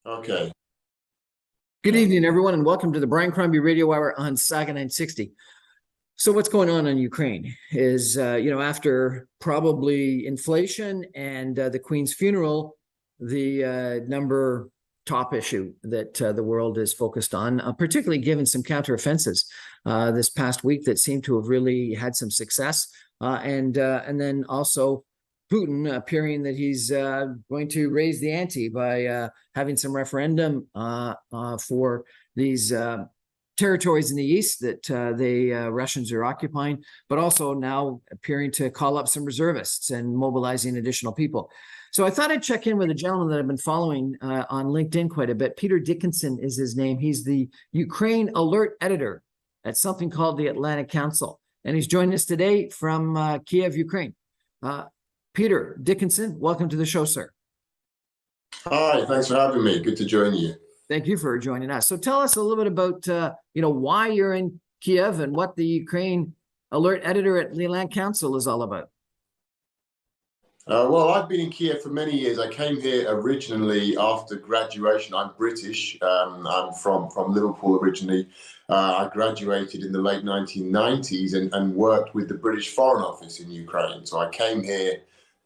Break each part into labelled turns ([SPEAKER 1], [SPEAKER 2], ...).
[SPEAKER 1] Okay.
[SPEAKER 2] Good evening, everyone, and welcome to the Brian Crombie Radio Hour on Saga 960. So, what's going on in Ukraine is, after probably inflation and the Queen's funeral, the number top issue that the world is focused on, particularly given some counteroffensives this past week that seem to have really had some success, and then also Putin appearing that he's going to raise the ante by having some referendum for these territories in the east that the Russians are occupying, but also now appearing to call up some reservists and mobilizing additional people. So I thought I'd check in with a gentleman that I've been following on LinkedIn quite a bit. Peter Dickinson is his name. He's the Ukraine alert editor at something called the Atlantic Council, and he's joining us today from Kiev, Ukraine. Peter Dickinson, welcome to the show, sir.
[SPEAKER 1] Hi, thanks for having me. Good to join you.
[SPEAKER 2] Thank you for joining us. So tell us a little bit about, why you're in Kiev and what the Ukraine alert editor at the Atlantic Council is all about.
[SPEAKER 1] Well, I've been in Kiev for many years. I came here originally after graduation. I'm British. I'm from Liverpool originally. I graduated in the late 1990s and worked with the British Foreign Office in Ukraine. So I came here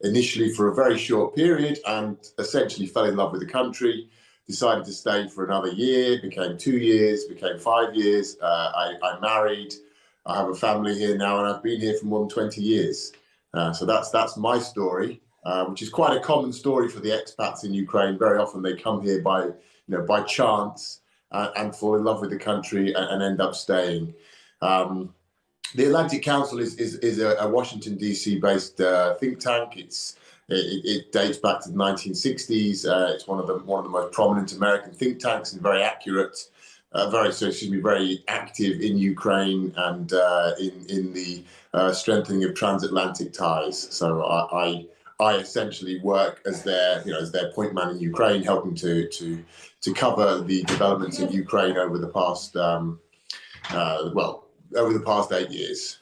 [SPEAKER 1] initially for a very short period and essentially fell in love with the country, decided to stay for another year, became 2 years, became 5 years. I married. I have a family here now, and I've been here for more than 20 years. So that's my story, which is quite a common story for the expats in Ukraine. Very often they come here by chance and fall in love with the country and end up staying. The Atlantic Council is a Washington D.C. based think tank. It dates back to the 1960s. It's one of the most prominent American think tanks and very accurate. Very active in Ukraine and in the strengthening of transatlantic ties. So I essentially work as their point man in Ukraine, helping to cover the developments in Ukraine over the past over the past 8 years.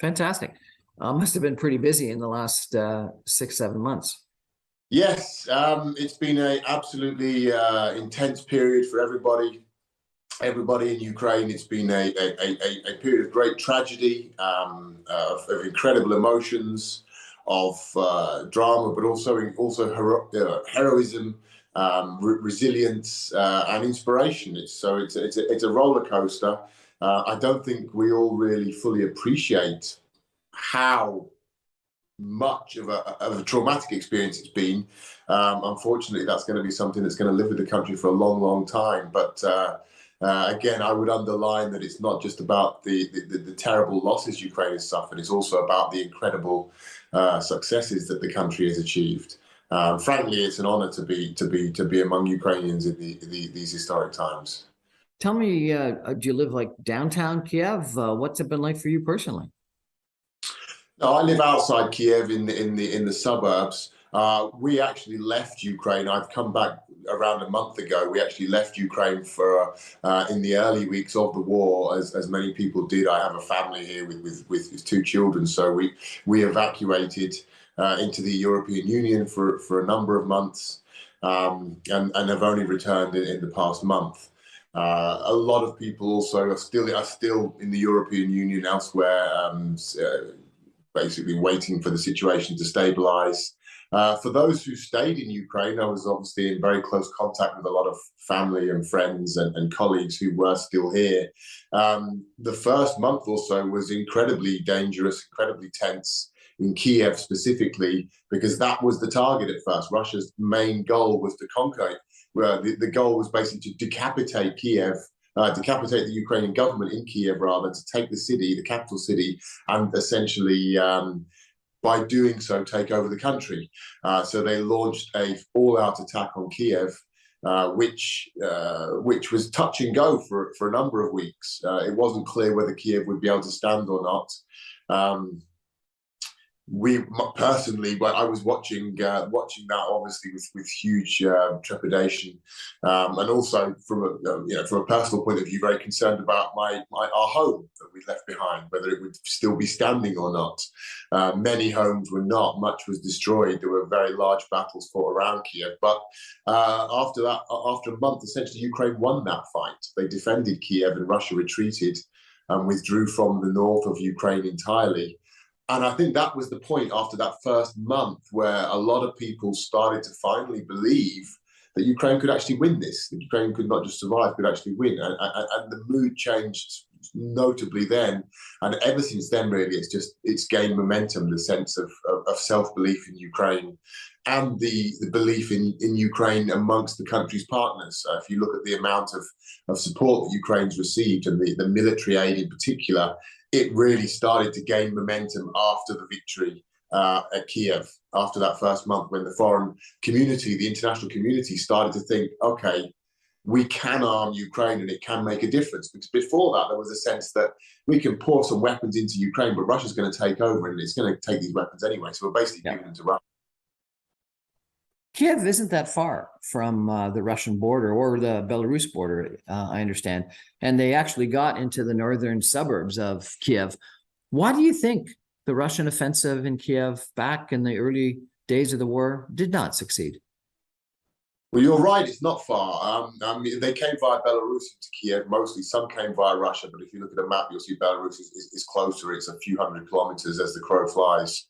[SPEAKER 2] Fantastic. Must have been pretty busy in the last 6-7 months.
[SPEAKER 1] Yes, it's been an absolutely intense period for everybody in Ukraine. It's been a period of great tragedy, of incredible emotions, of drama, but also heroism, resilience, and inspiration. It's a roller coaster. I don't think we all really fully appreciate how much of a traumatic experience it's been. Unfortunately, that's going to be something that's going to live with the country for a long, long time. But again, I would underline that it's not just about the terrible losses Ukraine has suffered. It's also about the incredible successes that the country has achieved. Frankly, it's an honor to be among Ukrainians in these historic times.
[SPEAKER 2] Tell me, do you live like downtown Kiev? What's it been like for you personally?
[SPEAKER 1] No, I live outside Kiev in the suburbs. We actually left Ukraine. I've come back around a month ago. We actually left Ukraine for in the early weeks of the war, as many people did. I have a family here with 2 children, so we evacuated into the European Union for a number of months, and have only returned in the past month. A lot of people also are still in the European Union elsewhere, basically waiting for the situation to stabilize. For those who stayed in Ukraine, I was obviously in very close contact with a lot of family and friends and colleagues who were still here. The first month or so was incredibly dangerous, incredibly tense in Kiev specifically, because that was the target at first. Russia's main goal was to conquer. The goal was basically to decapitate Kiev, decapitate the Ukrainian government in Kiev, rather, to take the city, the capital city, and essentially, by doing so, take over the country. So they launched a all-out attack on Kiev, which was touch and go for a number of weeks. It wasn't clear whether Kiev would be able to stand or not. personally, but I was watching that obviously with huge trepidation, and also from a personal point of view, very concerned about our home that we left behind, whether it would still be standing or not. Many homes were not. Much was destroyed. There were very large battles fought around Kiev, but after a month, essentially Ukraine won that fight. They defended Kiev, and Russia retreated and withdrew from the north of Ukraine entirely. And I think that was the point after that first month where a lot of people started to finally believe that Ukraine could actually win this, that Ukraine could not just survive, could actually win. And the mood changed notably then. And ever since then, really, it's gained momentum, the sense of self-belief in Ukraine and the belief in Ukraine amongst the country's partners. If you look at the amount of support that Ukraine's received, and the military aid in particular, it really started to gain momentum after the victory at Kiev, after that first month, when the foreign community, the international community, started to think, okay, we can arm Ukraine and it can make a difference. Because before that, there was a sense that we can pour some weapons into Ukraine, but Russia's going to take over and it's going to take these weapons anyway. So we're basically giving them to Russia.
[SPEAKER 2] Kiev isn't that far from the Russian border or the Belarus border, I understand. And they actually got into the northern suburbs of Kiev. Why do you think the Russian offensive in Kiev back in the early days of the war did not succeed?
[SPEAKER 1] Well, you're right. It's not far. I mean, they came via Belarus into Kiev mostly. Some came via Russia, but if you look at a map, you'll see Belarus is closer. It's a few hundred kilometers as the crow flies.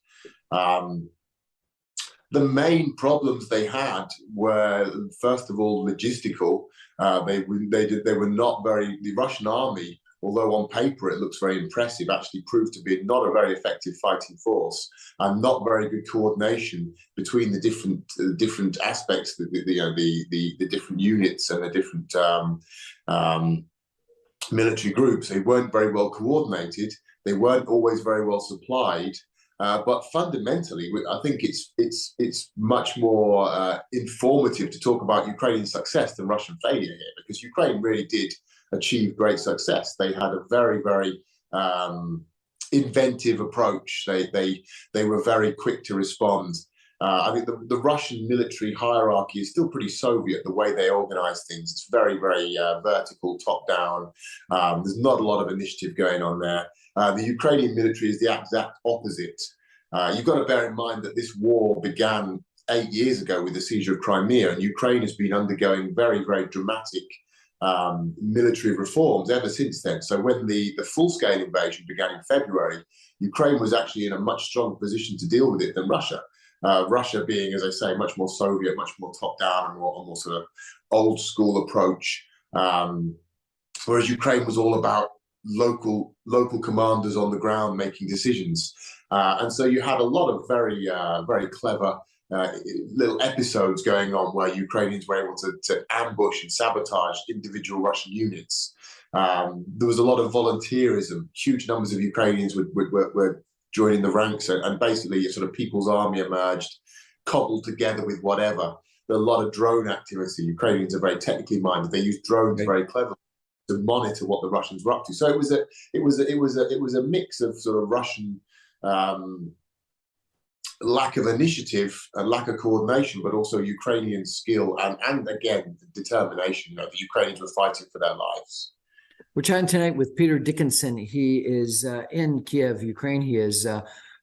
[SPEAKER 1] The main problems they had were, first of all, logistical. They were not very. The Russian army, although on paper it looks very impressive, actually proved to be not a very effective fighting force, and not very good coordination between the different aspects, the different units and the different military groups. They weren't very well coordinated. They weren't always very well supplied. But fundamentally, I think it's much more informative to talk about Ukrainian success than Russian failure here, because Ukraine really did achieve great success. They had a very, very inventive approach. They were very quick to respond. I think the Russian military hierarchy is still pretty Soviet, the way they organize things. It's very, very vertical, top down. There's not a lot of initiative going on there. The Ukrainian military is the exact opposite. You've got to bear in mind that this war began 8 years ago with the siege of Crimea, and Ukraine has been undergoing very, very dramatic military reforms ever since then. So when the full-scale invasion began in February, Ukraine was actually in a much stronger position to deal with it than Russia. Russia being, as I say, much more Soviet, much more top-down, and more sort of old-school approach, whereas Ukraine was all about local commanders on the ground making decisions. And so you had a lot of very, very clever little episodes going on where Ukrainians were able to ambush and sabotage individual Russian units. There was a lot of volunteerism. Huge numbers of Ukrainians were joining the ranks, and basically a sort of people's army emerged, cobbled together with whatever. There was a lot of drone activity. Ukrainians are very technically minded. They use drones very cleverly to monitor what the Russians were up to. So it was a mix of sort of Russian lack of initiative and lack of coordination, but also Ukrainian skill and again determination. The Ukrainians were fighting for their lives.
[SPEAKER 2] We're chatting tonight with Peter Dickinson. He is in Kiev, Ukraine. He is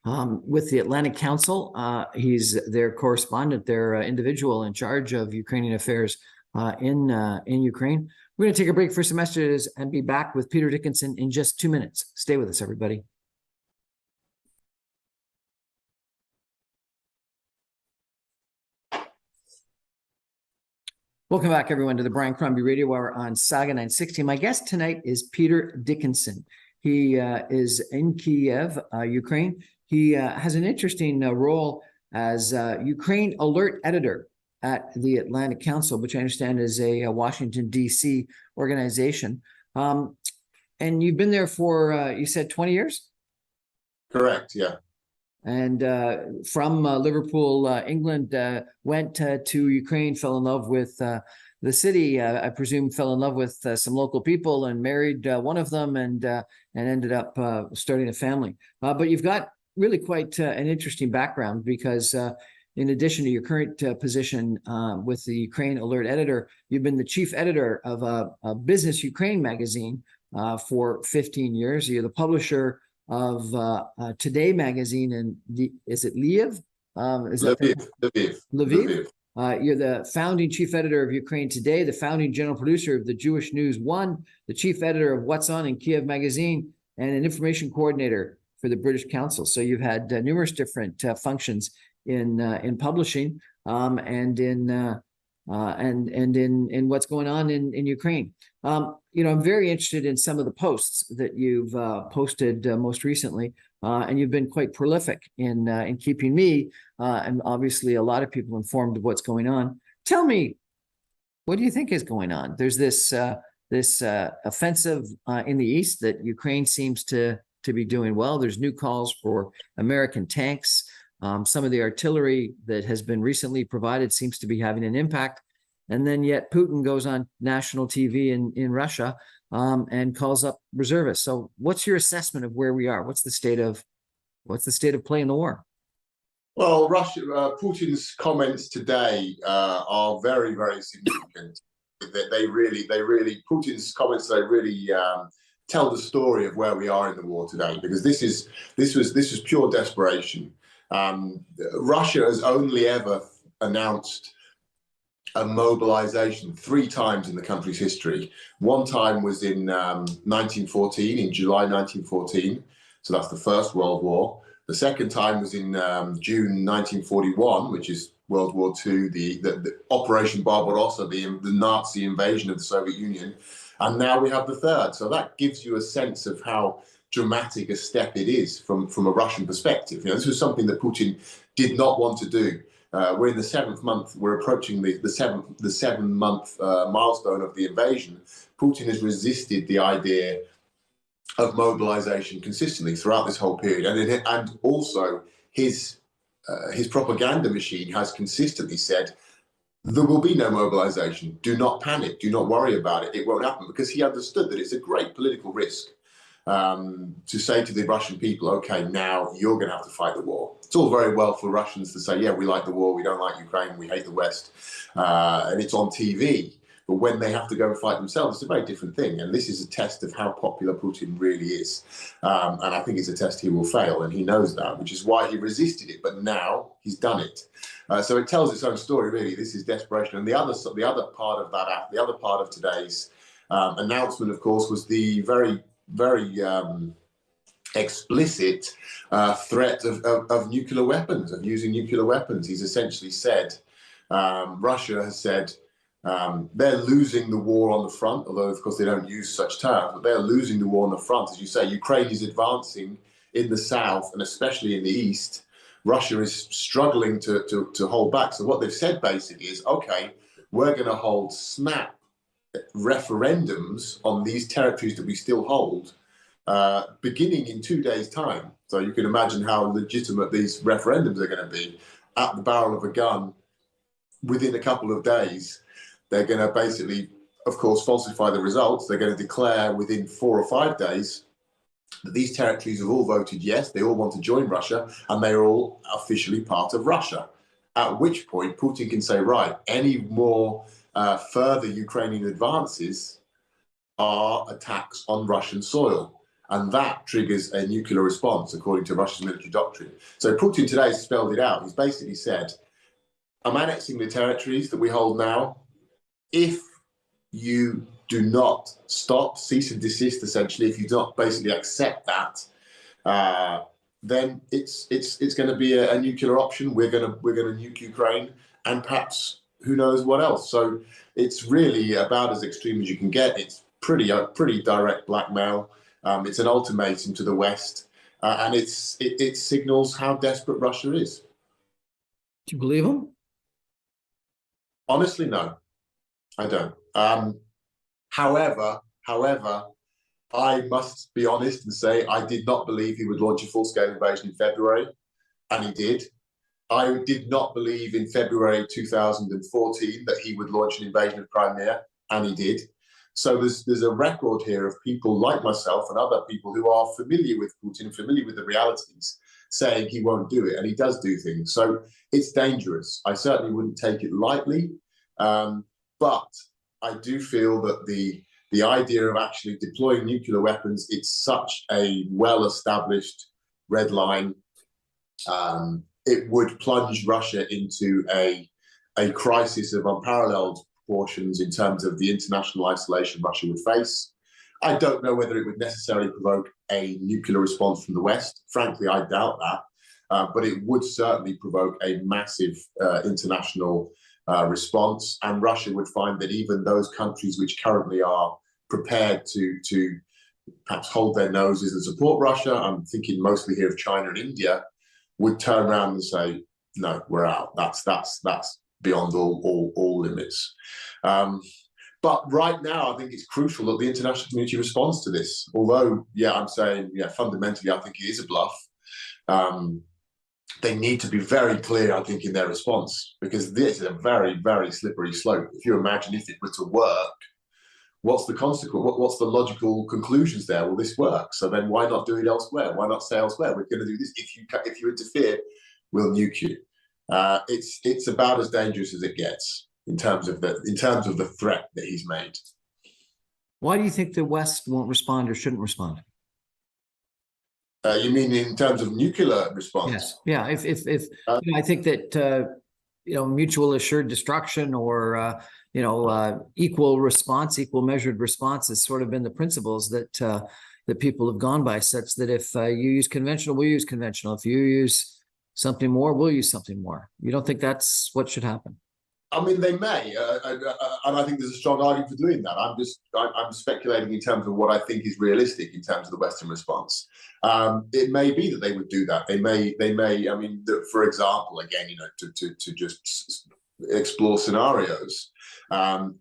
[SPEAKER 2] with the Atlantic Council. He's their correspondent, their individual in charge of Ukrainian affairs in Ukraine. We're going to take a break for some messages and be back with Peter Dickinson in just 2 minutes. Stay with us, everybody. Welcome back, everyone, to the Brian Crombie Radio Hour on Saga 960. My guest tonight is Peter Dickinson. He is in Kiev, Ukraine. He has an interesting role as Ukraine alert editor at the Atlantic Council, which I understand is a Washington, D.C. organization. And you've been there for, you said 20 years?
[SPEAKER 1] Correct, yeah.
[SPEAKER 2] And from Liverpool, England, went to Ukraine, fell in love with the city. I presume fell in love with some local people and married one of them, and ended up starting a family. But you've got really quite an interesting background because in addition to your current position with the Ukraine Alert Editor, you've been the chief editor of a Business Ukraine magazine for 15 years. You're the publisher of Today magazine, and is it Lviv? Is that
[SPEAKER 1] Lviv.
[SPEAKER 2] Lviv? You're the founding chief editor of Ukraine Today, the founding general producer of the Jewish News One, the chief editor of What's On in Kiev magazine, and an information coordinator for the British Council. So you've had numerous different functions in publishing and in what's going on in Ukraine. I'm very interested in some of the posts that you've posted most recently, and you've been quite prolific in keeping me and obviously a lot of people informed of what's going on. Tell me, what do you think is going on? There's this offensive in the east that Ukraine seems to be doing well. There's new calls for American tanks. Some of the artillery that has been recently provided seems to be having an impact. And then yet Putin goes on national TV in Russia and calls up reservists. So what's your assessment of where we are? What's the state of play in the war?
[SPEAKER 1] Well, Putin's comments today are very, very significant. Putin's comments today really tell the story of where we are in the war today, because this was pure desperation. Russia has only ever announced a mobilization 3 times in the country's history. One time was in 1914, in July 1914. So that's the First World War. The second time was in June 1941, which is World War II, the Operation Barbarossa, the Nazi invasion of the Soviet Union. And now we have the third. So that gives you a sense of how dramatic a step it is from a Russian perspective. This was something that Putin did not want to do. We're in the 7th month. We're approaching the 7-month milestone of the invasion. Putin has resisted the idea of mobilization consistently throughout this whole period, and also his propaganda machine has consistently said there will be no mobilization. Do not panic. Do not worry about it. It won't happen, because he understood that it's a great political risk to say to the Russian people, okay, now you're going to have to fight the war. It's all very well for Russians to say, yeah, we like the war, we don't like Ukraine, we hate the West, and it's on TV. But when they have to go and fight themselves, it's a very different thing. And this is a test of how popular Putin really is. And I think it's a test he will fail, and he knows that, which is why he resisted it. But now he's done it. So it tells its own story, really. This is desperation. And the other part of today's announcement, of course, was the very explicit threat of nuclear weapons, of using nuclear weapons. He's essentially said, Russia has said, they're losing the war on the front, although of course they don't use such terms, but they're losing the war on the front. As you say, Ukraine is advancing in the south and especially in the east. Russia is struggling to hold back. So what they've said basically is, okay, we're going to hold snap referendums on these territories that we still hold, beginning in 2 days' time. So you can imagine how legitimate these referendums are going to be. At the barrel of a gun, within a couple of days, they're going to basically, of course, falsify the results. They're going to declare within 4 or 5 days that these territories have all voted yes, they all want to join Russia, and they are all officially part of Russia. At which point Putin can say, right, any more further Ukrainian advances are attacks on Russian soil. And that triggers a nuclear response, according to Russia's military doctrine. So Putin today spelled it out. He's basically said, I'm annexing the territories that we hold now. If you do not stop, cease and desist, essentially, if you don't basically accept that, then it's going to be a nuclear option. We're going to nuke Ukraine, and perhaps who knows what else. So it's really about as extreme as you can get. It's pretty direct blackmail. It's an ultimatum to the West, and it signals how desperate Russia is.
[SPEAKER 2] Do you believe him?
[SPEAKER 1] Honestly, no, I don't. However, I must be honest and say I did not believe he would launch a full-scale invasion in February, and he did. I did not believe in February 2014 that he would launch an invasion of Crimea, and he did. So there's a record here of people like myself and other people who are familiar with Putin, familiar with the realities, saying he won't do it, and he does do things. So it's dangerous. I certainly wouldn't take it lightly, but I do feel that the idea of actually deploying nuclear weapons, it's such a well-established red line. It would plunge Russia into a crisis of unparalleled proportions in terms of the international isolation Russia would face. I don't know whether it would necessarily provoke a nuclear response from the West. Frankly, I doubt that. But it would certainly provoke a massive international response. And Russia would find that even those countries which currently are prepared to perhaps hold their noses and support Russia, I'm thinking mostly here of China and India, would turn around and say, no, we're out. That's beyond all limits. But right now, I think it's crucial that the international community responds to this. Although, yeah, I'm saying, yeah, fundamentally, I think it is a bluff. They need to be very clear, I think, in their response, because this is a very, very slippery slope. If you imagine if it were to work, what's the consequence? What's the logical conclusions there? Well, this works, so then why not do it elsewhere? Why not say elsewhere, we're going to do this? If you interfere, we'll nuke you. It's about as dangerous as it gets in terms of the threat that he's made.
[SPEAKER 2] Why do you think the West won't respond or shouldn't respond?
[SPEAKER 1] You mean in terms of nuclear response?
[SPEAKER 2] Yes. Yeah. I think that mutual assured destruction or equal response, equal measured response has sort of been the principles that people have gone by, such that if you use conventional, we'll use conventional. If you use something more, we'll use something more. You don't think that's what should happen?
[SPEAKER 1] I mean, they may, and I think there's a strong argument for doing that. I'm speculating in terms of what I think is realistic in terms of the Western response. It may be that they would do that. They may. I mean, for example, again, to just explore scenarios.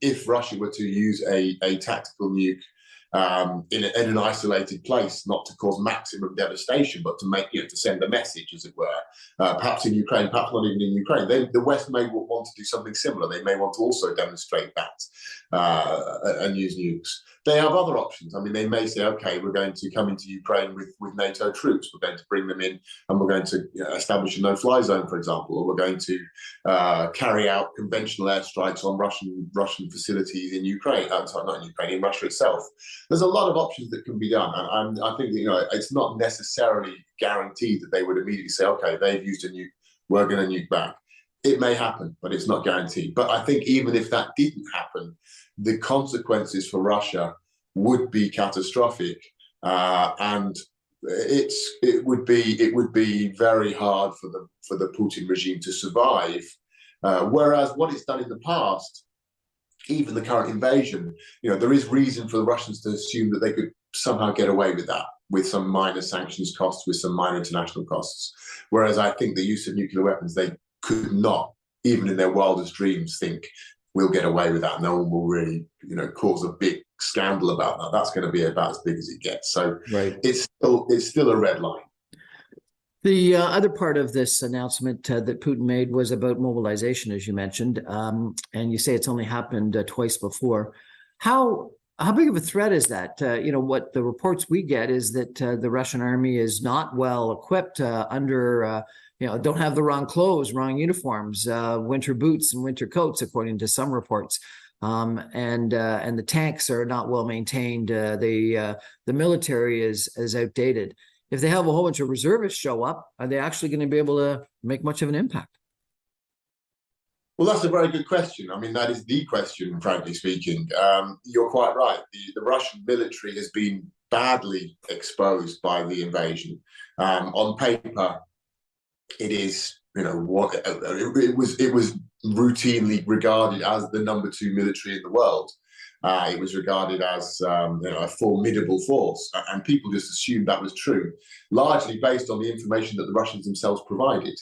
[SPEAKER 1] If Russia were to use a tactical nuke in an isolated place, not to cause maximum devastation, but to make, to send a message, as it were, perhaps in Ukraine, perhaps not even in Ukraine, then the West may want to do something similar. They may want to also demonstrate that and use nukes. They have other options. I mean, they may say, okay, we're going to come into Ukraine with NATO troops. We're going to bring them in and we're going to establish a no-fly zone, for example, or we're going to carry out conventional airstrikes on Russian facilities in Ukraine. Sorry, not in Ukraine, in Russia itself. There's a lot of options that can be done. And I think, it's not necessarily guaranteed that they would immediately say, okay, they've used a nuke, we're going to nuke back. It may happen, but it's not guaranteed. But I think even if that didn't happen, the consequences for Russia would be catastrophic, and it would be very hard for the Putin regime to survive. Whereas what it's done in the past, even the current invasion, there is reason for the Russians to assume that they could somehow get away with that, with some minor sanctions costs, with some minor international costs. Whereas I think the use of nuclear weapons, they could not, even in their wildest dreams, think we'll get away with that. No one will really, cause a big scandal about that. That's going to be about as big as it gets. So right. It's still a red line.
[SPEAKER 2] The other part of this announcement that Putin made was about mobilization, as you mentioned, and you say it's only happened twice before. How big of a threat is that? What the reports we get is that the Russian army is not well equipped, don't have the wrong clothes, wrong uniforms, winter boots and winter coats, according to some reports. And the tanks are not well maintained. The military is outdated. If they have a whole bunch of reservists show up, are they actually going to be able to make much of an impact?
[SPEAKER 1] Well, that's a very good question. I mean, that is the question, frankly speaking. You're quite right. The Russian military has been badly exposed by the invasion. On paper, it is, it was routinely regarded as the number 2 military in the world. It was regarded as a formidable force, and people just assumed that was true, largely based on the information that the Russians themselves provided.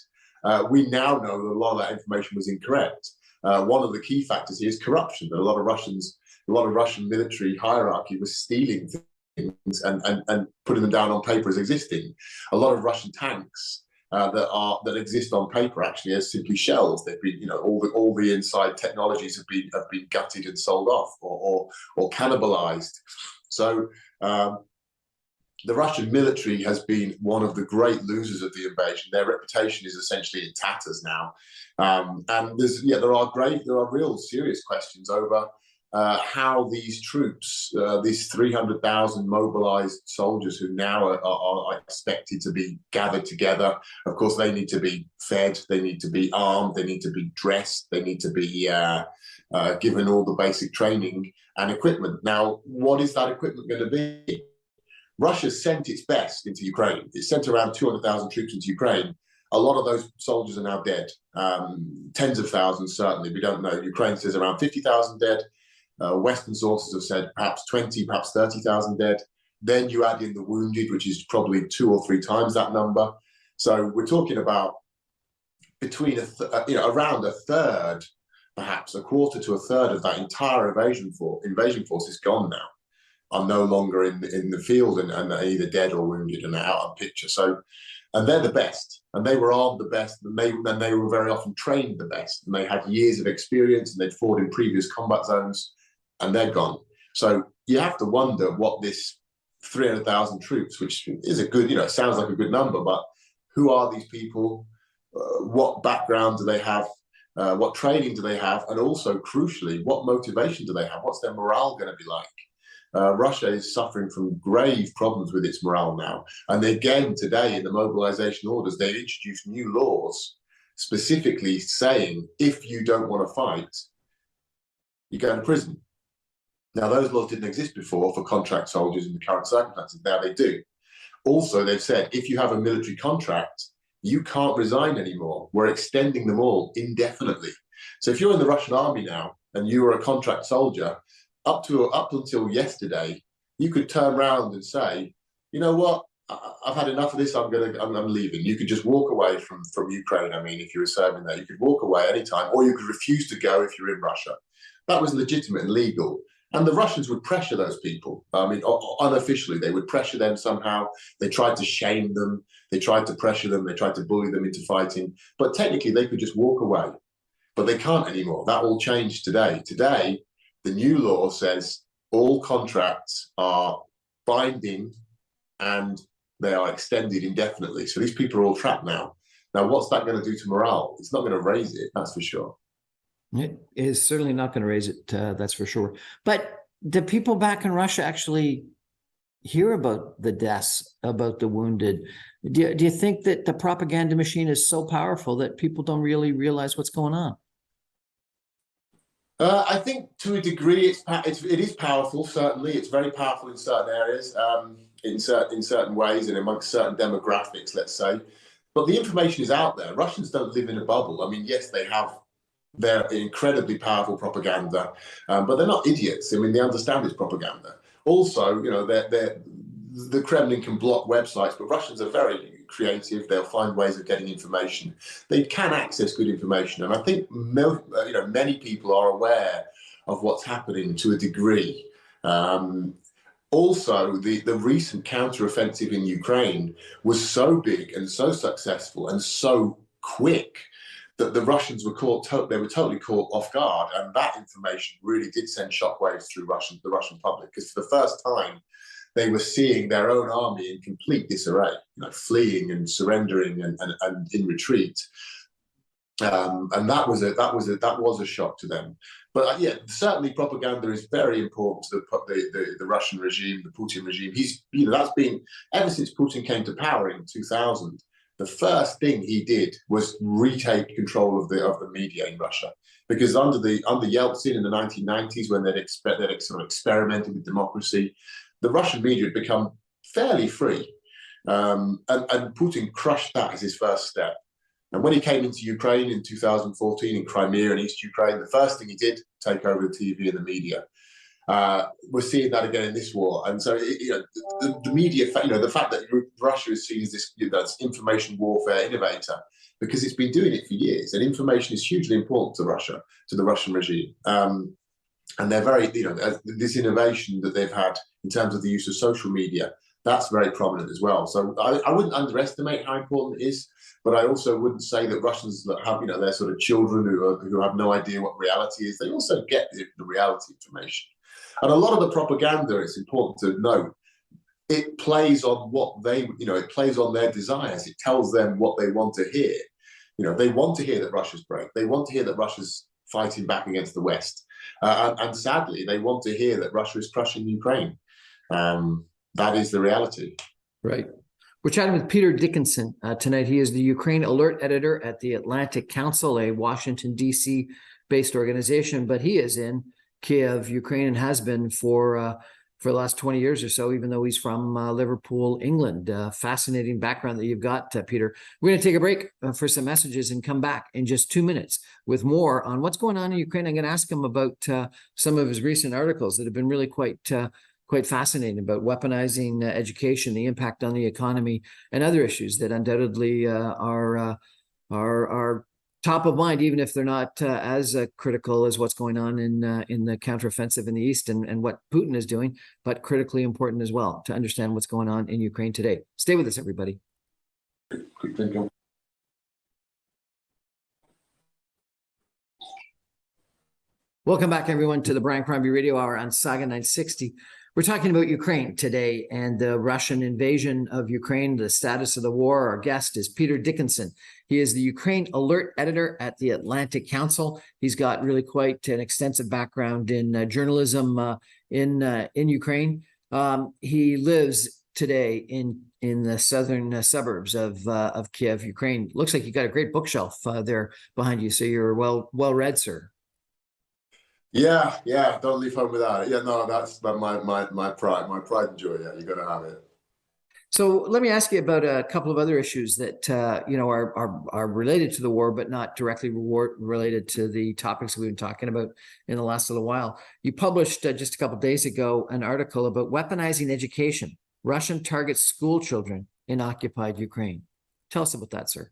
[SPEAKER 1] We now know that a lot of that information was incorrect. One of the key factors here is corruption, that a lot of Russian military hierarchy was stealing things and putting them down on paper as existing. A lot of Russian tanks that exist on paper actually as simply shells. They've been, all the inside technologies have been gutted and sold off or cannibalized. So the Russian military has been one of the great losers of the invasion. Their reputation is essentially in tatters now, and there are real serious questions over how these troops, these 300,000 mobilized soldiers who now are expected to be gathered together. Of course, they need to be fed, they need to be armed, they need to be dressed, they need to be given all the basic training and equipment. Now, what is that equipment going to be? Russia sent its best into Ukraine. It sent around 200,000 troops into Ukraine. A lot of those soldiers are now dead. Tens of thousands, certainly. We don't know. Ukraine says around 50,000 dead. Western sources have said perhaps 20, perhaps 30,000 dead. Then you add in the wounded, which is probably 2 or 3 times that number. So we're talking about between around a third, perhaps a quarter to a third of that entire invasion force is gone now, are no longer in the field and are either dead or wounded and out of picture. So, and they're the best, and they were armed the best, and they were very often trained the best, and they had years of experience, and they'd fought in previous combat zones, and they're gone. So you have to wonder what this 300,000 troops, which is a good, it sounds like a good number, but who are these people? What background do they have? What training do they have? And also, crucially, what motivation do they have? What's their morale going to be like? Russia is suffering from grave problems with its morale now. And again, today in the mobilization orders, they introduced new laws specifically saying, if you don't want to fight, you go to prison. Now, those laws didn't exist before for contract soldiers in the current circumstances. Now they do. Also, they've said, if you have a military contract, you can't resign anymore. We're extending them all indefinitely. So if you're in the Russian army now and you were a contract soldier, up until yesterday, you could turn around and say, you know what, I've had enough of this, I'm leaving. You could just walk away from Ukraine. I mean, if you were serving there, you could walk away anytime, or you could refuse to go if you're in Russia. That was legitimate and legal. And the Russians would pressure those people. I mean, unofficially, they would pressure them somehow. They tried to shame them. They tried to pressure them. They tried to bully them into fighting. But technically, they could just walk away. But they can't anymore. That all changed today. Today, the new law says all contracts are binding and they are extended indefinitely. So these people are all trapped now. Now, what's that going to do to morale? It's not going to raise it, that's for sure.
[SPEAKER 2] It is certainly not going to raise it, that's for sure. But do people back in Russia actually hear about the deaths, about the wounded? Do you think that the propaganda machine is so powerful that people don't really realize what's going on?
[SPEAKER 1] I think to a degree it is powerful. Certainly, it's very powerful in certain areas, in certain ways, and amongst certain demographics, let's say. But the information is out there. Russians don't live in a bubble. I mean, yes, they have their incredibly powerful propaganda, but they're not idiots. I mean, they understand it's propaganda. Also, the Kremlin can block websites, but Russians are very creative. They'll find ways of getting information. They can access good information, and I think many people are aware of what's happening to a degree. Also, the recent counteroffensive in Ukraine was so big and so successful and so quick that the Russians were totally caught off guard, and that information really did send shockwaves through the Russian public, because for the first time they were seeing their own army in complete disarray, fleeing and surrendering and in retreat, and that was a shock to them. But yeah, certainly propaganda is very important to the Russian regime, the Putin regime. That's been ever since Putin came to power in 2000. The first thing he did was retake control of the media in Russia, because under Yeltsin in the 1990s, when they'd sort of experimented with democracy, the Russian media had become fairly free, and Putin crushed that as his first step. And when he came into Ukraine in 2014 in Crimea and East Ukraine, the first thing he did, take over the TV and the media. We're seeing that again in this war, and so the media, the fact that Russia is seen as this information warfare innovator, because it's been doing it for years, and information is hugely important to Russia, to the Russian regime, and they're very, this innovation that they've had in terms of the use of social media, that's very prominent as well. So I wouldn't underestimate how important it is, but I also wouldn't say that Russians have, their sort of children who have no idea what reality is. They also get the reality information. And a lot of the propaganda, it's important to note, it plays on what they, it plays on their desires. It tells them what they want to hear. They want to hear that Russia's brave. They want to hear that Russia's fighting back against the West. And sadly, they want to hear that Russia is crushing Ukraine. That is the reality.
[SPEAKER 2] Right. We're chatting with Peter Dickinson tonight. He is the Ukraine alert editor at the Atlantic Council, a Washington, D.C. based organization, but he is in Kiev, Ukraine, and has been for the last 20 years or so, even though he's from Liverpool, England. Fascinating background that you've got, Peter. We're going to take a break for some messages and come back in just 2 minutes with more on what's going on in Ukraine. I'm going to ask him about some of his recent articles that have been really quite fascinating about weaponizing education, the impact on the economy, and other issues that undoubtedly are top of mind, even if they're not as critical as what's going on in the counteroffensive in the East and what Putin is doing, but critically important as well to understand what's going on in Ukraine today. Stay with us, everybody. Welcome back, everyone, to the Brian Crombie Radio Hour on Saga 960. We're talking about Ukraine today and the Russian invasion of Ukraine, the status of the war. Our guest is Peter Dickinson. He is the Ukraine alert editor at the Atlantic Council. He's got really quite an extensive background in journalism in Ukraine. He lives today in the southern suburbs of Kiev, Ukraine. Looks like you got a great bookshelf there behind you, so you're well read, sir.
[SPEAKER 1] Yeah, don't leave home without it. Yeah, no, that's my pride and joy. Yeah, you got to have it.
[SPEAKER 2] So let me ask you about a couple of other issues that are related to the war, but not directly related to the topics we've been talking about in the last little while. You published just a couple of days ago an article about weaponizing education. Russian targets school children in occupied Ukraine. Tell us about that, sir.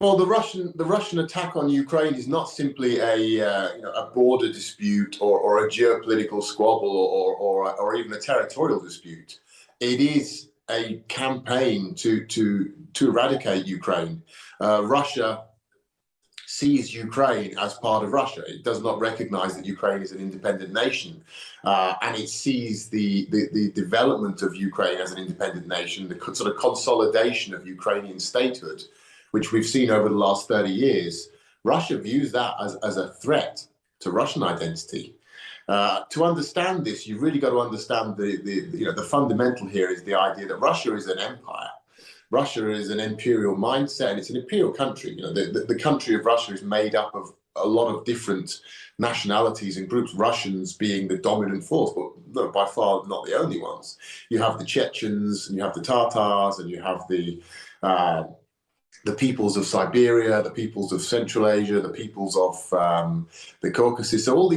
[SPEAKER 1] Well, the Russian attack on Ukraine is not simply a border dispute or a geopolitical squabble or even a territorial dispute. It is a campaign to eradicate Ukraine. Russia sees Ukraine as part of Russia. It does not recognize that Ukraine is an independent nation, and it sees the development of Ukraine as an independent nation, the sort of consolidation of Ukrainian statehood, which we've seen over the last 30 years. Russia views that as a threat to Russian identity. To understand this, you've really got to understand the fundamental here is the idea that Russia is an empire. Russia is an imperial mindset, and it's an imperial country. The country of Russia is made up of a lot of different nationalities and groups, Russians being the dominant force, but by far not the only ones. You have the Chechens, and you have the Tatars, and you have the peoples of Siberia, the peoples of Central Asia, the peoples of the Caucasus. So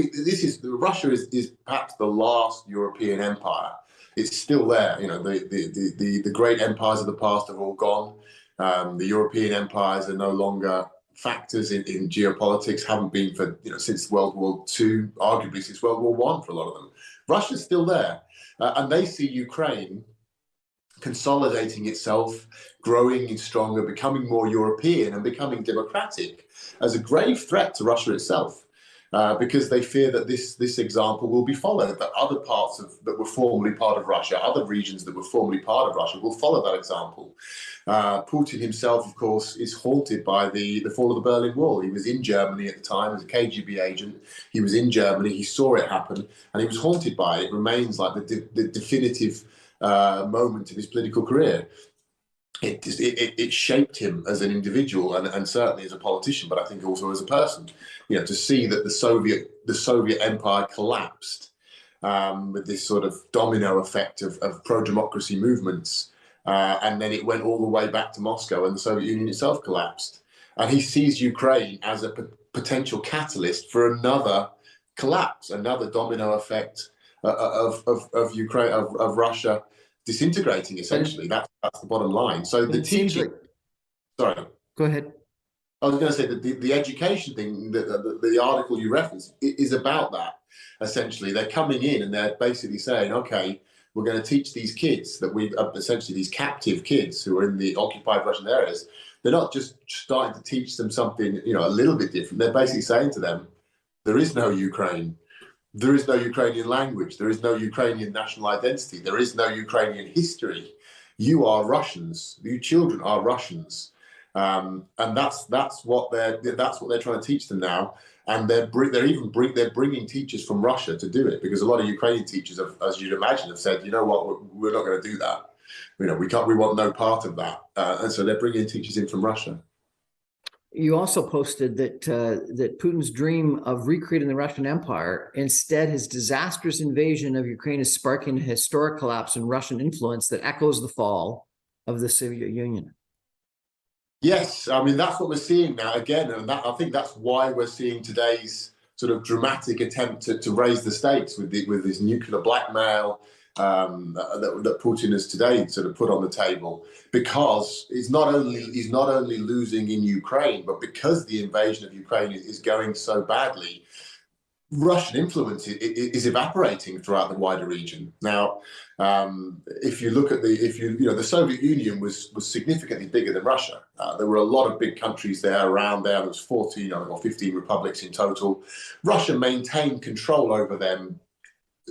[SPEAKER 1] Russia is perhaps the last European empire. It's still there. The great empires of the past have all gone. The European empires are no longer factors in geopolitics, haven't been for since World War II, arguably since World War I for a lot of them. Russia's still there, and they see Ukraine consolidating itself, growing stronger, becoming more European and becoming democratic as a grave threat to Russia itself, because they fear that this example will be followed, that other parts that were formerly part of Russia, other regions that were formerly part of Russia will follow that example. Putin himself, of course, is haunted by the fall of the Berlin Wall. He was in Germany at the time as a KGB agent. He was in Germany, he saw it happen, and he was haunted by it. It remains like the definitive moment of his political career. It shaped him as an individual and certainly as a politician, but I think also as a person. To see that the Soviet Empire collapsed with this sort of domino effect of pro-democracy movements, and then it went all the way back to Moscow, and the Soviet Union itself collapsed. And he sees Ukraine as a potential catalyst for another collapse, another domino effect of Ukraine, of Russia disintegrating, essentially. That's the bottom line. So the teaching. Sorry.
[SPEAKER 2] Go ahead.
[SPEAKER 1] I was going to say that the education thing, the article you referenced, is about that. Essentially, they're coming in and they're basically saying, okay, we're going to teach these kids that essentially these captive kids who are in the occupied Russian areas. They're not just starting to teach them something, a little bit different. They're basically saying to them, there is no Ukraine. There is no Ukrainian language. There is no Ukrainian national identity. There is no Ukrainian history. You are Russians. You children are Russians, and that's what they're trying to teach them now. And they're bringing teachers from Russia to do it, because a lot of Ukrainian teachers, have, as you'd imagine, have said, you know what, we're not going to do that. You know, we can't. We want no part of that. And so they're bringing teachers in from Russia.
[SPEAKER 2] You also posted that that Putin's dream of recreating the Russian Empire, instead, his disastrous invasion of Ukraine is sparking a historic collapse in Russian influence that echoes the fall of the Soviet Union.
[SPEAKER 1] Yes, I mean, that's what we're seeing now again, and I think that's why we're seeing today's sort of dramatic attempt to raise the stakes with this nuclear blackmail that Putin has today sort of put on the table, because he's not only losing in Ukraine, but because the invasion of Ukraine is going so badly, Russian influence is evaporating throughout the wider region. Now, if you look at the Soviet Union was significantly bigger than Russia. There were a lot of big countries there around there. There was 14 or 15 republics in total. Russia maintained control over them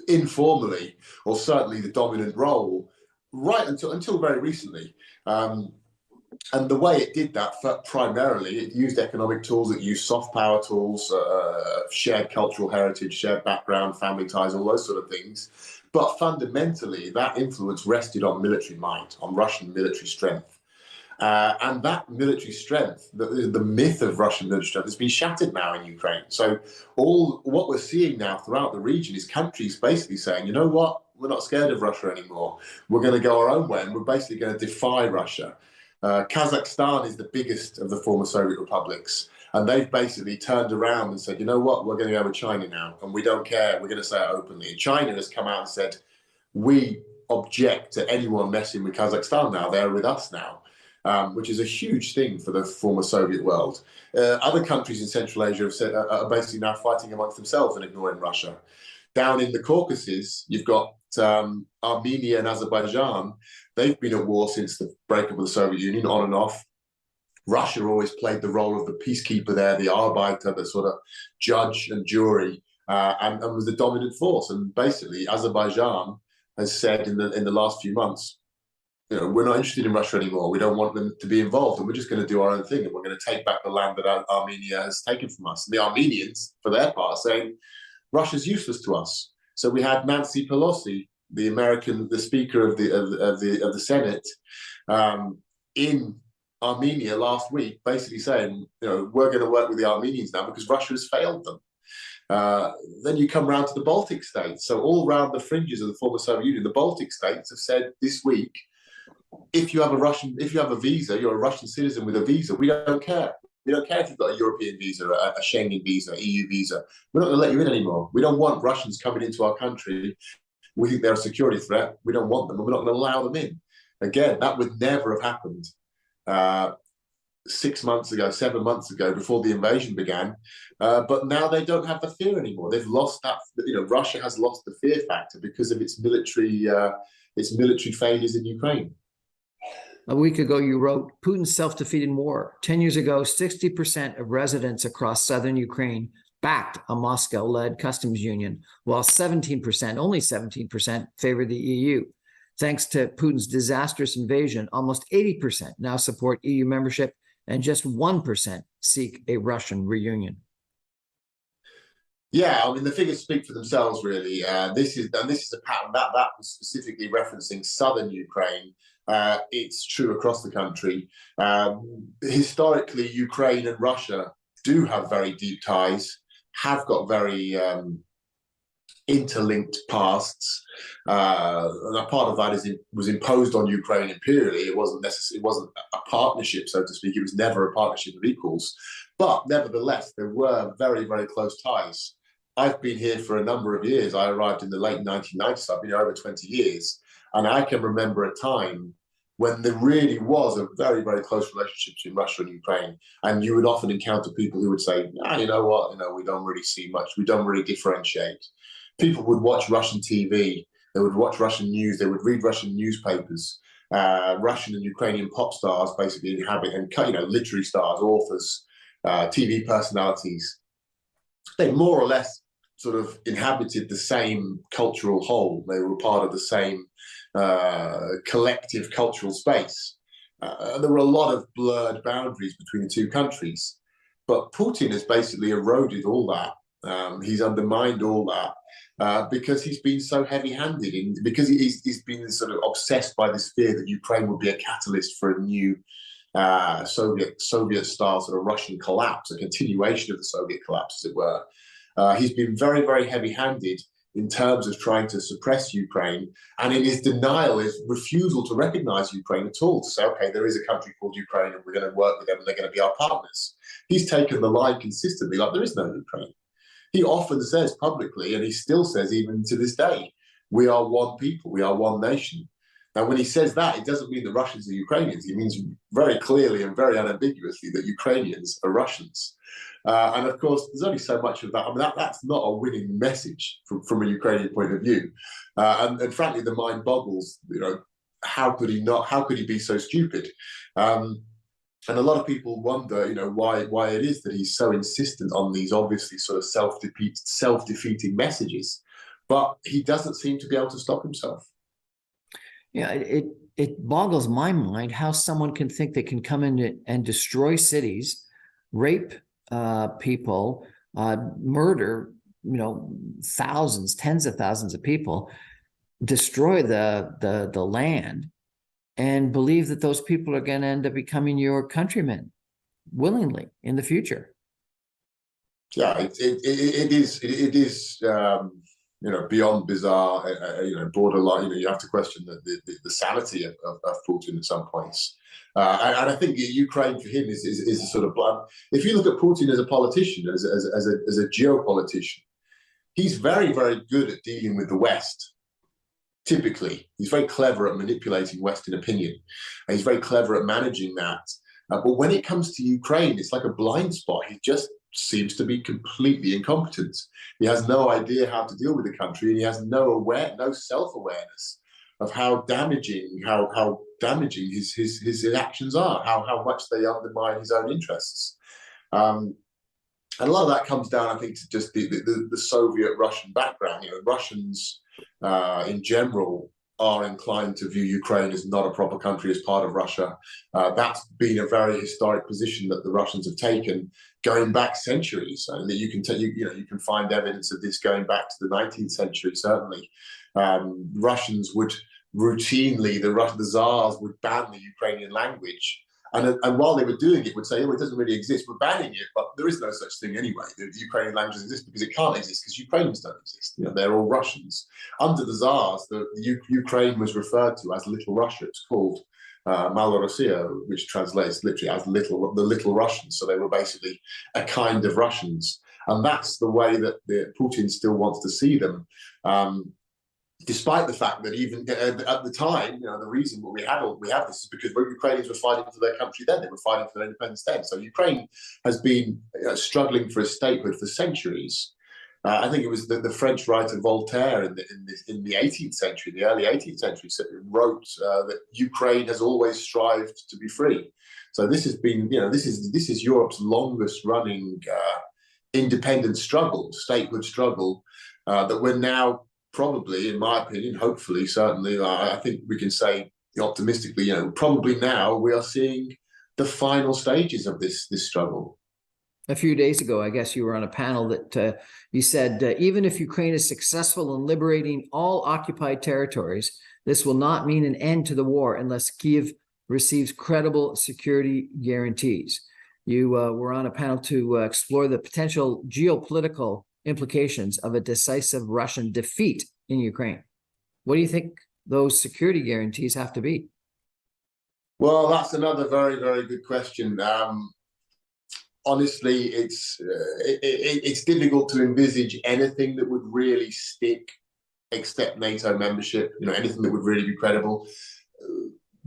[SPEAKER 1] informally, or certainly the dominant role, right until very recently. And the way it did that, primarily, it used economic tools, it used soft power tools, shared cultural heritage, shared background, family ties, all those sort of things. But fundamentally, that influence rested on military might, on Russian military strength. And that military strength, the myth of Russian military strength, has been shattered now in Ukraine. So what we're seeing now throughout the region is countries basically saying, you know what, we're not scared of Russia anymore. We're going to go our own way, and we're basically going to defy Russia. Kazakhstan is the biggest of the former Soviet republics, and they've basically turned around and said, you know what, we're going to go with China now, and we don't care, we're going to say it openly. China has come out and said, we object to anyone messing with Kazakhstan now, they're with us now, which is a huge thing for the former Soviet world. Other countries in Central Asia have said, are basically now fighting amongst themselves and ignoring Russia. Down in the Caucasus, you've got Armenia and Azerbaijan. They've been at war since the breakup of the Soviet Union, on and off. Russia always played the role of the peacekeeper there, the arbiter, the sort of judge and jury, and was the dominant force. And basically, Azerbaijan has said in the last few months, you know, we're not interested in Russia anymore. We don't want them to be involved, and we're just going to do our own thing, and we're going to take back the land that Armenia has taken from us. And the Armenians, for their part, are saying Russia's useless to us. So we had Nancy Pelosi, the Speaker of the Senate, in Armenia last week, basically saying, you know, we're going to work with the Armenians now because Russia has failed them. Then you come around to the Baltic states. So all around the fringes of the former Soviet Union, the Baltic states have said this week, if you have a visa, you're a Russian citizen with a visa, we don't care. We don't care if you've got a European visa, a Schengen visa, EU visa. We're not going to let you in anymore. We don't want Russians coming into our country. We think they're a security threat. We don't want them, and we're not going to allow them in. Again, that would never have happened 6 months ago, 7 months ago, before the invasion began. But now they don't have the fear anymore. They've lost that. You know, Russia has lost the fear factor because of its military failures in Ukraine.
[SPEAKER 2] A week ago, you wrote, Putin's self-defeating war. 10 years ago, 60% of residents across southern Ukraine backed a Moscow-led customs union, while 17%, only 17%, favored the EU. Thanks to Putin's disastrous invasion, almost 80% now support EU membership, and just 1% seek a Russian reunion.
[SPEAKER 1] Yeah, I mean, the figures speak for themselves, really. This is a pattern that was specifically referencing southern Ukraine. It's true across the country. Historically, Ukraine and Russia do have very deep ties, have got very interlinked pasts. And a part of that was imposed on Ukraine imperially. It wasn't a partnership, so to speak. It was never a partnership of equals. But nevertheless, there were very, very close ties. I've been here for a number of years. I arrived in the late 1990s. So I've been here over 20 years. And I can remember a time when there really was a very, very close relationship between Russia and Ukraine. And you would often encounter people who would say, you know what, we don't really see much. We don't really differentiate. People would watch Russian TV. They would watch Russian news. They would read Russian newspapers. Russian and Ukrainian pop stars basically inhabit, and literary stars, authors, TV personalities. They more or less sort of inhabited the same cultural whole. They were part of the same collective cultural space. There were a lot of blurred boundaries between the two countries. But Putin has basically eroded all that. He's undermined all that because he's been so heavy-handed, because he's been sort of obsessed by this fear that Ukraine would be a catalyst for a new Soviet-style sort of Russian collapse, a continuation of the Soviet collapse, as it were. He's been very, very heavy-handed in terms of trying to suppress Ukraine, and in his denial, his refusal to recognize Ukraine at all, to say, okay, there is a country called Ukraine and we're going to work with them and they're going to be our partners. He's taken the line consistently, like there is no Ukraine. He often says publicly, and he still says even to this day, we are one people, we are one nation. Now, when he says that, it doesn't mean that Russians are Ukrainians. He means very clearly and very unambiguously that Ukrainians are Russians. And of course, there's only so much of that. I mean, that's not a winning message from a Ukrainian point of view. And frankly, the mind boggles. How could he be so stupid? And a lot of people wonder, why it is that he's so insistent on these obviously sort of self-defeating messages. But he doesn't seem to be able to stop himself.
[SPEAKER 2] Yeah, it boggles my mind how someone can think they can come in and destroy cities, rape people, murder, thousands, tens of thousands of people, destroy the land, and believe that those people are going to end up becoming your countrymen willingly in the future.
[SPEAKER 1] Yeah, it is beyond bizarre, borderline. You have to question the sanity of Putin at some points. And I think Ukraine for him is a sort of blood. If you look at Putin as a politician, as a geopolitician, he's very, very good at dealing with the West. Typically, he's very clever at manipulating Western opinion, and he's very clever at managing that. But when it comes to Ukraine, it's like a blind spot. He just seems to be completely incompetent. He has no idea how to deal with the country, and he has no self-awareness of how damaging his actions are, how much they undermine his own interests. And a lot of that comes down, I think, to just the Soviet-Russian background. Russians in general are inclined to view Ukraine as not a proper country, as part of Russia. That's been a very historic position that the Russians have taken, going back centuries, and that you can find evidence of this going back to the 19th century. Certainly, Russians would routinely, the Tsars would ban the Ukrainian language. And while they were doing it, would say, oh, it doesn't really exist. We're banning it, but there is no such thing anyway. The Ukrainian language exists because it can't exist because Ukrainians don't exist. They're all Russians. Under the Tsars, the Ukraine was referred to as Little Russia. It's called Malorossiya, which translates literally as the Little Russians. So they were basically a kind of Russians. And that's the way that Putin still wants to see them. Despite the fact that even at the time, the reason we have this is because Ukrainians were fighting for their country then. They were fighting for their independence then. So Ukraine has been struggling for a statehood for centuries. I think it was the French writer Voltaire in the 18th century, the early 18th century, wrote that Ukraine has always strived to be free. So this has been, this is Europe's longest running independent struggle, statehood struggle, that we're now, probably, in my opinion, hopefully, certainly, I think we can say optimistically, probably now we are seeing the final stages of this struggle.
[SPEAKER 2] A few days ago, I guess you were on a panel that you said, even if Ukraine is successful in liberating all occupied territories, this will not mean an end to the war unless Kyiv receives credible security guarantees. You were on a panel to explore the potential geopolitical implications of a decisive Russian defeat in Ukraine. What do you think those security guarantees have to be?
[SPEAKER 1] Well, that's another very, very good question. Honestly, it's difficult to envisage anything that would really stick except NATO membership, anything that would really be credible.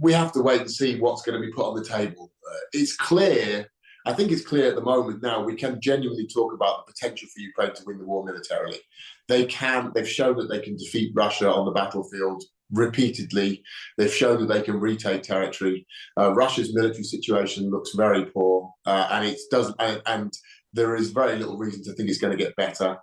[SPEAKER 1] We have to wait and see what's going to be put on the table. It's clear, I think it's clear at the moment now, we can genuinely talk about the potential for Ukraine to win the war militarily. They've shown that they can defeat Russia on the battlefield repeatedly. They've shown that they can retake territory. Russia's military situation looks very poor, and there is very little reason to think it's going to get better.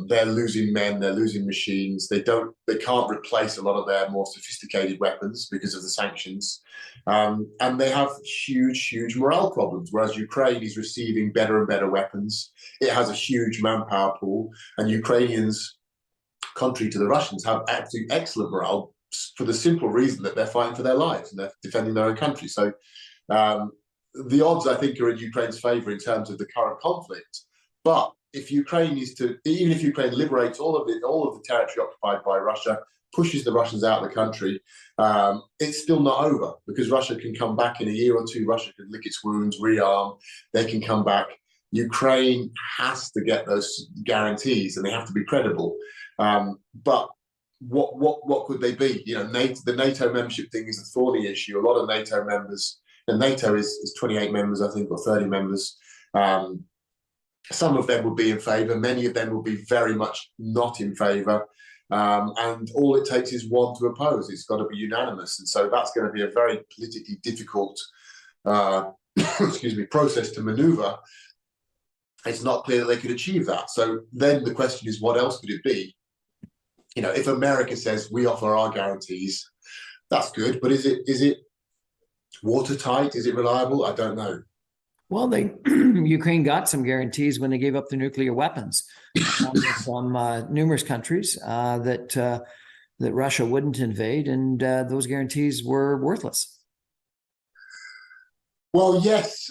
[SPEAKER 1] They're losing men, they're losing machines. They can't replace a lot of their more sophisticated weapons because of the sanctions. And they have huge morale problems, whereas Ukraine is receiving better and better weapons. It has a huge manpower pool, and Ukrainians, contrary to the Russians, have absolutely excellent morale for the simple reason that they're fighting for their lives and they're defending their own country. So the odds, I think, are in Ukraine's favor in terms of the current conflict. But if Ukraine even if Ukraine liberates all of the territory occupied by Russia, pushes the Russians out of the country, it's still not over, because Russia can come back in a year or two. Russia can lick its wounds, rearm, they can come back. Ukraine has to get those guarantees, and they have to be credible. But what could they be? The NATO membership thing is a thorny issue. A lot of NATO members, and NATO is 28 members, I think, or 30 members. Some of them will be in favour. Many of them will be very much not in favour. And all it takes is one to oppose. It's got to be unanimous. And so that's going to be a very politically difficult process to manoeuvre. It's not clear that they could achieve that. So then the question is, what else could it be? If America says we offer our guarantees, that's good. But is it watertight? Is it reliable? I don't know.
[SPEAKER 2] Well, Ukraine got some guarantees when they gave up their nuclear weapons from numerous countries that Russia wouldn't invade, and those guarantees were worthless.
[SPEAKER 1] Well, yes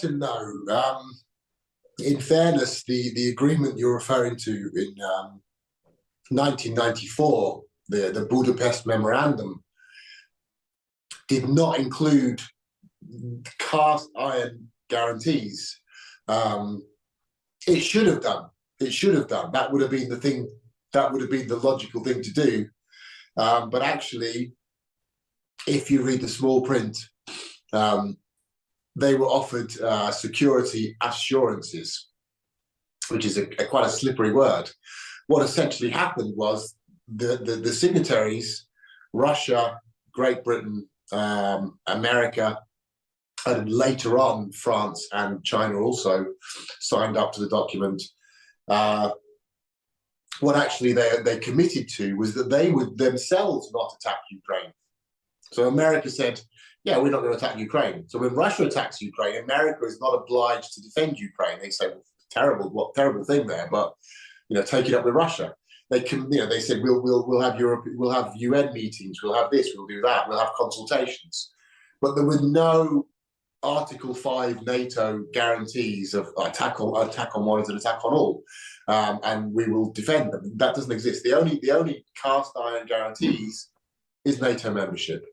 [SPEAKER 1] and no. In fairness, the agreement you're referring to in 1994, the Budapest Memorandum, did not include cast iron guarantees. It should have done. That would have been the thing. That would have been the logical thing to do. But actually, if you read the small print, they were offered security assurances, which is quite a slippery word. What essentially happened was the signatories, Russia, Great Britain, America, and later on, France and China also signed up to the document. What actually they committed to was that they would themselves not attack Ukraine. So America said, yeah, we're not going to attack Ukraine. So when Russia attacks Ukraine, America is not obliged to defend Ukraine. They say, well, terrible thing there, but take it up with Russia. They can, they said we'll have Europe, we'll have UN meetings, we'll have this, we'll do that, we'll have consultations. But there were no Article 5 NATO guarantees of attack on one is an attack on all, and we will defend them. That doesn't exist. The only cast iron guarantees is NATO membership.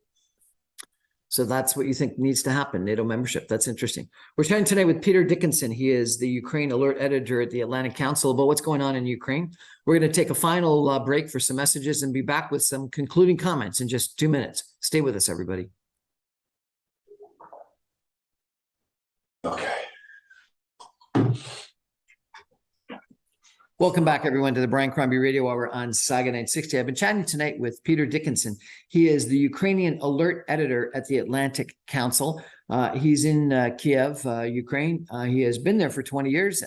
[SPEAKER 2] So that's what you think needs to happen, NATO membership. That's interesting. We're chatting today with Peter Dickinson. He is the Ukraine alert editor at the Atlantic Council about what's going on in Ukraine. We're going to take a final break for some messages and be back with some concluding comments in just 2 minutes. Stay with us, everybody.
[SPEAKER 1] Okay.
[SPEAKER 2] Welcome back, everyone, to the Brian Crombie Radio Hour on Saga 960. I've been chatting tonight with Peter Dickinson. He is the Ukrainian alert editor at the Atlantic Council. He's in Kiev, Ukraine. He has been there for 20 years.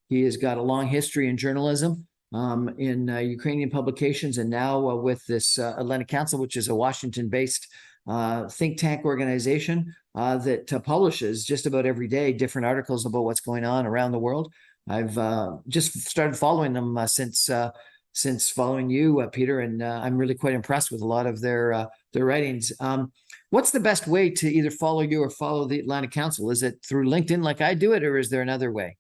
[SPEAKER 2] He has got a long history in journalism, in Ukrainian publications, and now with this Atlantic Council, which is a Washington-based think tank organization that publishes just about every day different articles about what's going on around the world. I've just started following them since following you, Peter, and I'm really quite impressed with a lot of their writings. What's the best way to either follow you or follow the Atlantic Council? Is it through LinkedIn like I do it, or is there another way?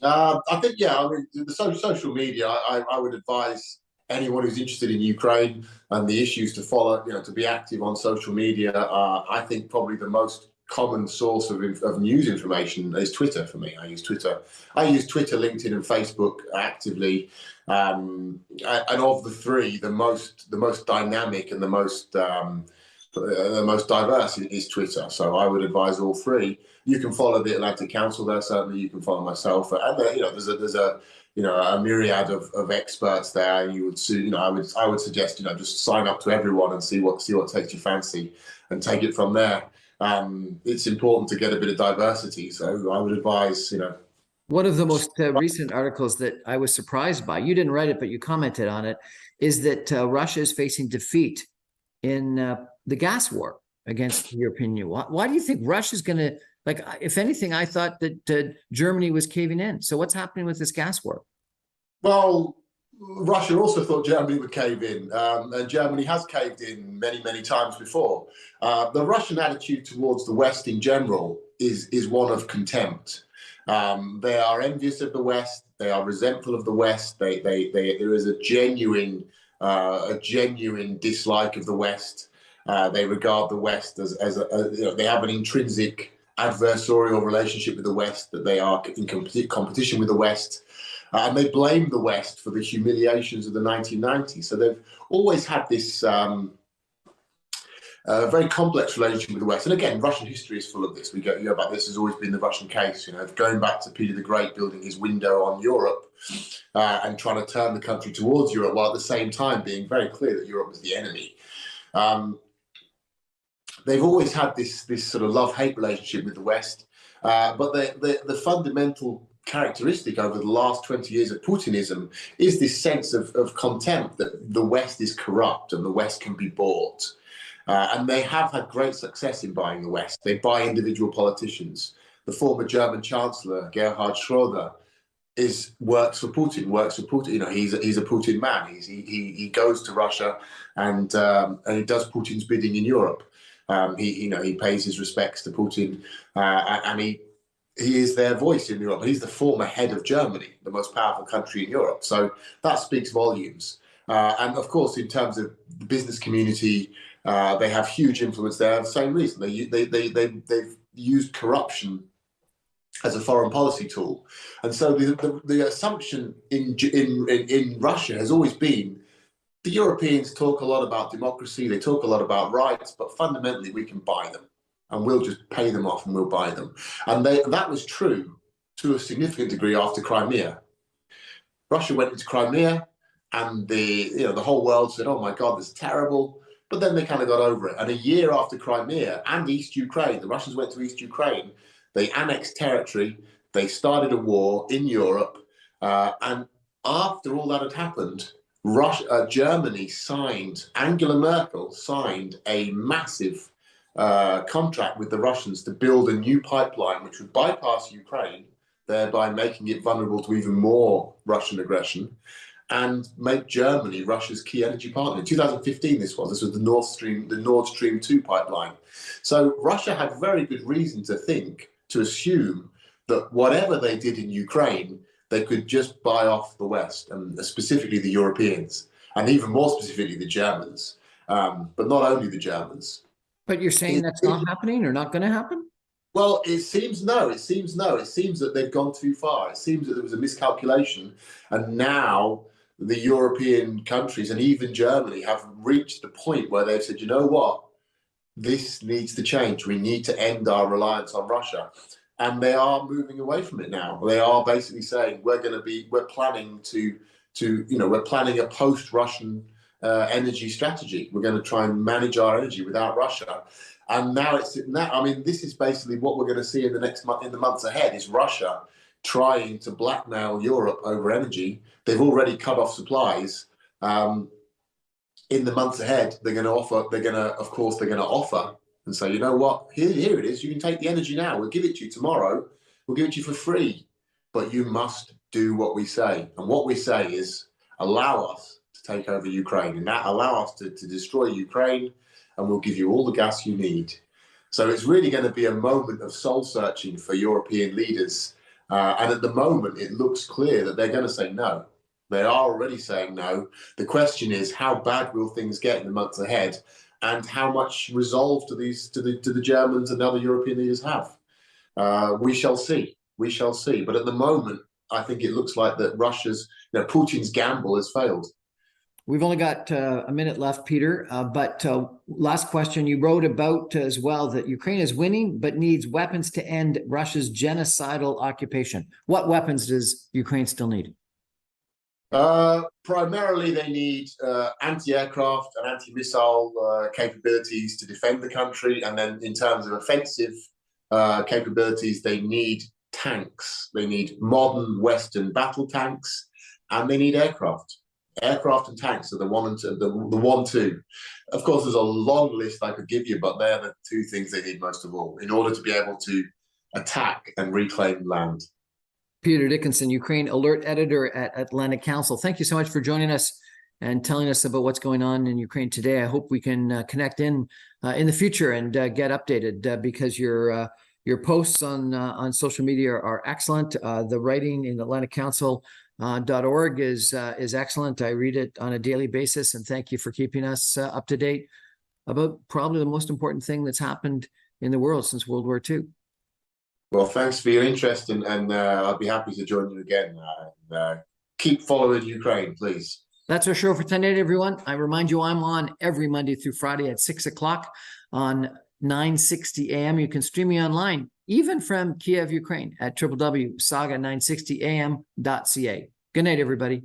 [SPEAKER 1] I think, yeah, I mean, the social media, I would advise anyone who's interested in Ukraine and the issues to follow, to be active on social media. I think probably the most common source of news information is Twitter for me. I use Twitter, LinkedIn, and Facebook actively. And of the three, the most dynamic and the most diverse is Twitter. So I would advise all three. You can follow the Atlantic Council there. Certainly, you can follow myself, and there's a myriad of experts there. You would see, I would suggest, just sign up to everyone and see what takes your fancy, and take it from there. It's important to get a bit of diversity, so I would advise,
[SPEAKER 2] One of the most recent articles that I was surprised by, you didn't write it, but you commented on it, is that Russia is facing defeat in the gas war against the European Union. Why do you think Russia's going to, like, if anything, I thought that Germany was caving in. So what's happening with this gas war?
[SPEAKER 1] Well, Russia also thought Germany would cave in, and Germany has caved in many, many times before. The Russian attitude towards the West in general is one of contempt. They are envious of the West. They are resentful of the West. There is a genuine dislike of the West. They regard the West as they have an intrinsic adversarial relationship with the West, that they are in complete competition with the West. And they blame the West for the humiliations of the 1990s. So they've always had this very complex relationship with the West. And again, Russian history is full of this. You go back, this has always been the Russian case, going back to Peter the Great building his window on Europe and trying to turn the country towards Europe, while at the same time being very clear that Europe was the enemy. They've always had this sort of love-hate relationship with the West. But the fundamental characteristic over the last 20 years of Putinism is this sense of contempt that the West is corrupt and the West can be bought. And they have had great success in buying the West. They buy individual politicians. The former German Chancellor, Gerhard Schröder, works for Putin. He's a Putin man. He goes to Russia and he does Putin's bidding in Europe. He pays his respects to Putin, and he is their voice in Europe. He's the former head of Germany, the most powerful country in Europe. So that speaks volumes. And of course, in terms of the business community, they have huge influence there. For the same reason, they've used corruption as a foreign policy tool. And so the assumption in Russia has always been, the Europeans talk a lot about democracy, they talk a lot about rights, but fundamentally we can buy them and we'll just pay them off and we'll buy them. And that was true to a significant degree after Crimea. Russia went into Crimea and the whole world said, oh my God, this is terrible. But then they kind of got over it. And a year after Crimea and East Ukraine, the Russians went to East Ukraine, they annexed territory, they started a war in Europe. And after all that had happened, Germany signed, Angela Merkel signed a massive contract with the Russians to build a new pipeline which would bypass Ukraine, thereby making it vulnerable to even more Russian aggression, and make Germany Russia's key energy partner. In 2015, this was the Nord Stream 2 pipeline. So Russia had very good reason to assume that whatever they did in Ukraine, they could just buy off the West, and specifically the Europeans, and even more specifically the Germans, but not only the Germans.
[SPEAKER 2] But you're saying that's not happening or not going to happen?
[SPEAKER 1] Well, it seems no. It seems that they've gone too far. It seems that there was a miscalculation, and now the European countries and even Germany have reached the point where they've said, you know what, this needs to change. We need to end our reliance on Russia. And they are moving away from it now. They are basically saying we're planning we're planning a post-Russian energy strategy. We're going to try and manage our energy without Russia. And now this is basically what we're going to see in the months ahead, is Russia trying to blackmail Europe over energy. They've already cut off supplies. In the months ahead, they're going to offer and say, you know what, here it is. You can take the energy now. We'll give it to you tomorrow. We'll give it to you for free. But you must do what we say. And what we say is allow us to take over Ukraine, and that allow us to destroy Ukraine, and we'll give you all the gas you need. So it's really going to be a moment of soul searching for European leaders. And at the moment, it looks clear that they're going to say no. They are already saying no. The question is, how bad will things get in the months ahead? And how much resolve do the Germans and other European leaders have? We shall see. We shall see. But at the moment, I think it looks like that Putin's gamble has failed.
[SPEAKER 2] We've only got a minute left, Peter. But last question, you wrote about as well that Ukraine is winning, but needs weapons to end Russia's genocidal occupation. What weapons does Ukraine still need?
[SPEAKER 1] Primarily, they need anti-aircraft and anti-missile capabilities to defend the country. And then in terms of offensive capabilities, they need tanks. They need modern Western battle tanks, and they need aircraft. Aircraft and tanks are the one and two, the 1-2. Of course, there's a long list I could give you, but they're the two things they need most of all in order to be able to attack and reclaim land.
[SPEAKER 2] Peter Dickinson, Ukraine Alert Editor at Atlantic Council. Thank you so much for joining us and telling us about what's going on in Ukraine today. I hope we can connect in the future and get updated because your posts on social media are excellent. The writing in AtlanticCouncil.org is excellent. I read it on a daily basis, and thank you for keeping us up to date about probably the most important thing that's happened in the world since World War II.
[SPEAKER 1] Well, thanks for your interest, and I'll be happy to join you again. Keep following Ukraine, please.
[SPEAKER 2] That's our show for tonight, everyone. I remind you I'm on every Monday through Friday at 6 o'clock on 960 AM. You can stream me online, even from Kiev, Ukraine, at www.saga960am.ca. Good night, everybody.